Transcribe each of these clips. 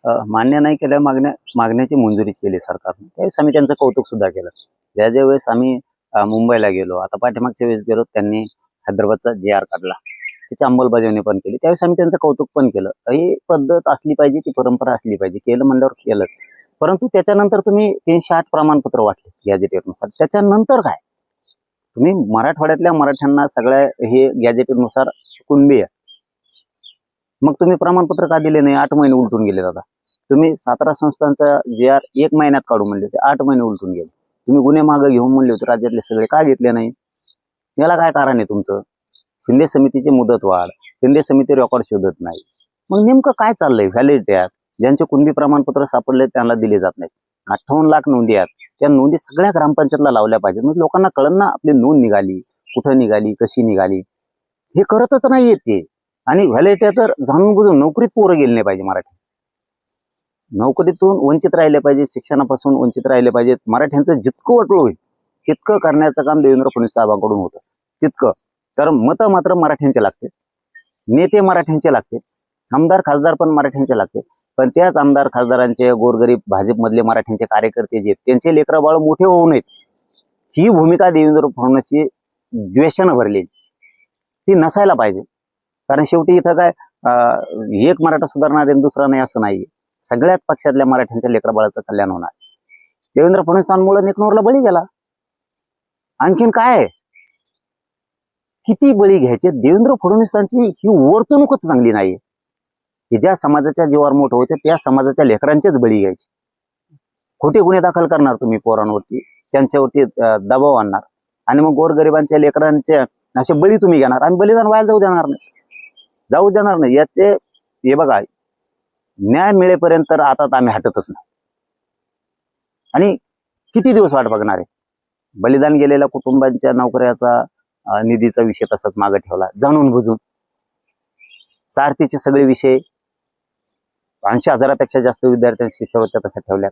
मान्य नाही केल्या मागण्याची मंजुरी केली सरकारने, त्यावेळेस आम्ही त्यांचं कौतुक सुद्धा केलं. ज्या वेळेस आम्ही मुंबईला गेलो, आता पाठीमागच्या वेळेस गेलो, त्यांनी हैदराबादचा JR काढला, त्याची अंमलबजावणी पण केली, त्यावेळेस आम्ही त्यांचं कौतुक पण केलं. ही पद्धत असली पाहिजे, ती परंपरा असली पाहिजे, केलं म्हणल्यावर केलं. परंतु त्याच्यानंतर तुम्ही 308 प्रमाणपत्र वाटले गॅजेटेडनुसार, त्याच्यानंतर काय? तुम्ही मराठवाड्यातल्या मराठ्यांना सगळ्या हे गॅजेटेडनुसार कुणबी आहे, मग तुम्ही प्रमाणपत्र का दिले नाही? 8 महिने उलटून गेले दादा. तुम्ही 17 संस्थांचा JR 1 महिन्यात काढू म्हणले होते, 8 महिने उलटून गेले. तुम्ही गुन्हे मागे घेऊन म्हणले होते राज्यातले सगळे, का घेतले नाही? याला काय कारण आहे तुमचं? शिंदे समितीची मुदत वाढ, शिंदे समिती रेकॉर्ड शोधत नाही. मग नेमकं काय चाललंय? व्हॅलिडिटी आहेत, ज्यांचे कुणबी प्रमाणपत्र सापडले त्यांना दिले जात नाही. 58 लाख नोंदी आहेत, त्या नोंदी सगळ्या ग्रामपंचायतला लावल्या पाहिजेत. म्हणजे लोकांना कळलं ना आपली नोंद निघाली, कुठं निघाली, कशी निघाली. हे करतच नाहीये ते. आणि व्हॅलिडिटी तर जाणून बुजून नोकरीत पोरं गेले नाही पाहिजे. मराठी नोकरीतून वंचित राहिले पाहिजे, शिक्षणापासून वंचित राहिले पाहिजेत. मराठ्यांचं जितकं वाटलं होईल तितकं करण्याचं काम देवेंद्र फडणवीस साहेबांकडून होतं, तितकं. कारण मतं मात्र मराठ्यांचे लागते, नेते मराठ्यांचे लागते, आमदार खासदार पण मराठ्यांचे लागते. पण त्याच आमदार खासदारांचे गोरगरीब भाजपमधले मराठ्यांचे कार्यकर्ते जे त्यांचे लेकरं बाळ मोठे होऊ नयेत, ही भूमिका देवेंद्र फडणवीसची द्वेषानं भरलेली, ती नसायला पाहिजे. कारण शेवटी इथं काय एक मराठा सुधारणार आहे दुसरा नाही असं नाही. सगळ्याच पक्षातल्या मराठ्यांच्या लेकराबाळाचं कल्याण होणार. देवेंद्र फडणवीसांमुळे निकनूरला बळी गेला, आणखीन काय? किती बळी घ्यायचे? देवेंद्र फडणवीसांची ही वर्तणूकच चांगली नाहीये, की ज्या समाजाच्या जीवावर मोठं होते त्या समाजाच्या लेकरांचेच बळी घ्यायचे. खोटे गुन्हे दाखल करणार तुम्ही पोरांवरती, त्यांच्यावरती दबाव आणणार, आणि मग गोरगरिबांच्या लेकरांचे असे बळी तुम्ही घेणार. आम्ही बलिदान व्हायला जाऊ देणार नाही. याचे हे बघा, न्याय मिळेपर्यंत तर आता आम्ही हटतच नाही. आणि किती दिवस वाट बघणार आहे? बलिदान गेलेल्या कुटुंबांच्या नोकऱ्याचा निधीचा विषय तसाच मागे ठेवला, जाणून बुजून. सारथीचे सगळे विषय 80,000पेक्षा जास्त विद्यार्थ्यांची शिष्यवृत्त्या तशा ठेवल्यात,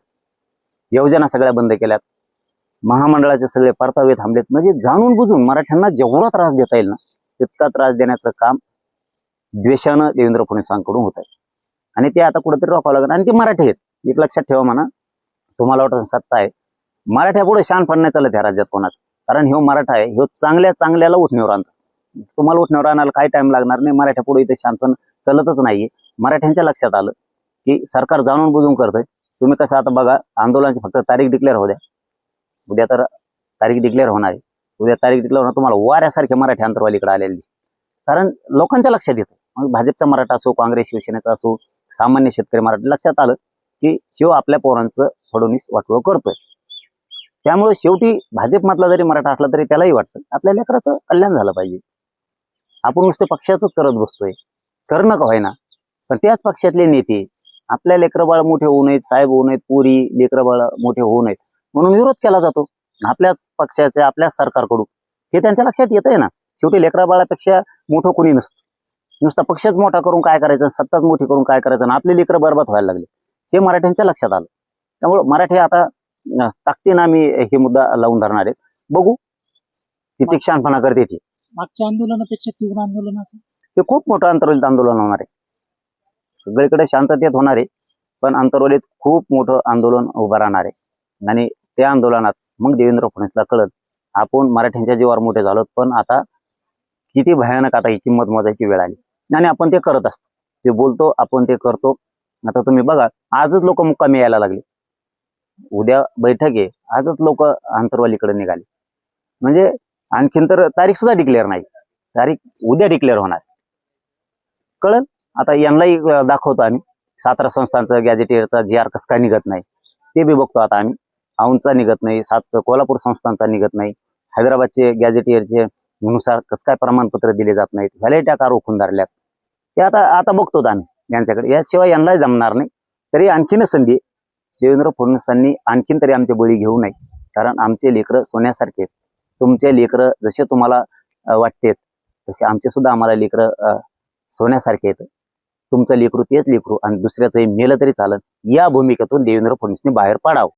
योजना सगळ्या बंद केल्यात, महामंडळाचे सगळे परतावे थांबलेत. म्हणजे जाणून बुजून मराठ्यांना जेवढा त्रास देता येईल ना तितका त्रास देण्याचं काम द्वेषानं देवेंद्र फडणवीसांकडून होत आहे. आणि ते आता कुठेतरी रोखावं लागेल. आणि ते मराठी आहेत, एक लक्षात ठेवा म्हणा. तुम्हाला वाटत सत्ता आहे, मराठ्यापुढे शान पण नाही चालत ह्या राज्यात कोणाच. कारण ह्यो मराठा आहे, ह्यो चांगल्याला उठण्यावर आणतो. तुम्हाला उठण्यावर आणायला काही टाइम लागणार नाही. मराठ्यापुढे इथे शान पण चालतच नाहीये. मराठ्यांच्या लक्षात आलं की सरकार जाणून बुजून करतंय. तुम्ही कसं आता बघा, आंदोलनाची फक्त तारीख डिक्लेअर होऊ द्या, उद्या तर तारीख डिक्लेअर होणार आहे. उद्या तारीख डिक्लेअर होणार, तुम्हाला वाऱ्यासारखे मराठी अंतरवालीकडे आलेले दिसते. कारण लोकांच्या लक्षात येतं, मग भाजपचा मराठा असो, काँग्रेस शिवसेनेचा असो, सामान्य शेतकरी मराठी, लक्षात आलं की ह्यो आपल्या पोरांचं फडणवीस वाटोळं करतोय. त्यामुळे शेवटी भाजपमधला जरी मराठा असला तरी त्यालाही वाटतं आपल्या लेकराचं कल्याण झालं पाहिजे. आपण नुसते पक्षाचंच करत बसतोय, करणं का होईना, पण त्याच पक्षातले नेते आपल्या लेकरबाळ मोठे होऊ नयेत, साहेब होऊ नयेत, पुरी लेकरबाळ मोठे होऊ नयेत म्हणून विरोध केला जातो आपल्याच पक्षाच्या, आपल्याच सरकारकडून. हे त्यांच्या लक्षात येतंय ना. शेवटी लेकराबाळापेक्षा मोठं कोणी नसतं. नुसता पक्षच मोठा करून काय करायचं, सत्ताच मोठी करून काय करायचं, आणि आपले लेकरं बरबाद व्हायला लागले, हे मराठ्यांच्या लक्षात आलं. त्यामुळे मराठी आता ताकदीनं आम्ही हे मुद्दा लावून धरणार आहेत. बघू किती शहाणपणा करते ती. मागच्या आंदोलनापेक्षा तीव्र आंदोलनाचं हे खूप मोठं आंतरवलीत आंदोलन होणार आहे. सगळीकडे शांततेत होणार आहे, पण आंतरवलीत खूप मोठं आंदोलन उभं राहणार आहे. आणि त्या आंदोलनात मग देवेंद्र फडणवीसला कळत आपण मराठ्यांच्या जीवावर मोठे झालो, पण आता किती भयानक आता ही किंमत मोजायची वेळ आली. आणि आपण ते करत असतो, ते बोलतो, आपण ते करतो. आता तुम्ही बघा, आजच लोक मुक्कामी यायला लागले. उद्या बैठक आहे, आजच लोक आंतरवालीकडे निघाले. म्हणजे आणखीन तर तारीख सुद्धा डिक्लेअर नाही, तारीख उद्या डिक्लेअर होणार. कळलं आता. यांनाही दाखवतो आम्ही 17 संस्थांचं गॅजेटियरचा JR कसं काय निघत नाही ते बी बघतो आता आम्ही. औंधचा निघत नाही, 7 कोल्हापूर संस्थांचा निघत नाही, हैदराबादचे गॅजेटियरचे नुसार कसं काय प्रमाणपत्र दिले जात नाहीत, व्हॅलिडिटी का रोखून धरल्यात, ते आता बघतो आम्ही यांच्याकडे. याशिवाय यांनाही जमणार नाही. तरी आणखीनच संधी देवेंद्र फडणवीसांनी आणखीन तरी आमचे बळी घेऊ नये. कारण आमचे लेकरं सोन्यासारखे, तुमचे लेकरं जसे तुम्हाला वाटतेत तसे आमचे सुद्धा आम्हाला लेकरं सोन्यासारखे आहेत. तुमचं लेकरू तेच लेकरू, आणि दुसऱ्याचंही मेलं तरी चालत. या भूमिकेतून देवेंद्र फडणवीसने बाहेर पडावं.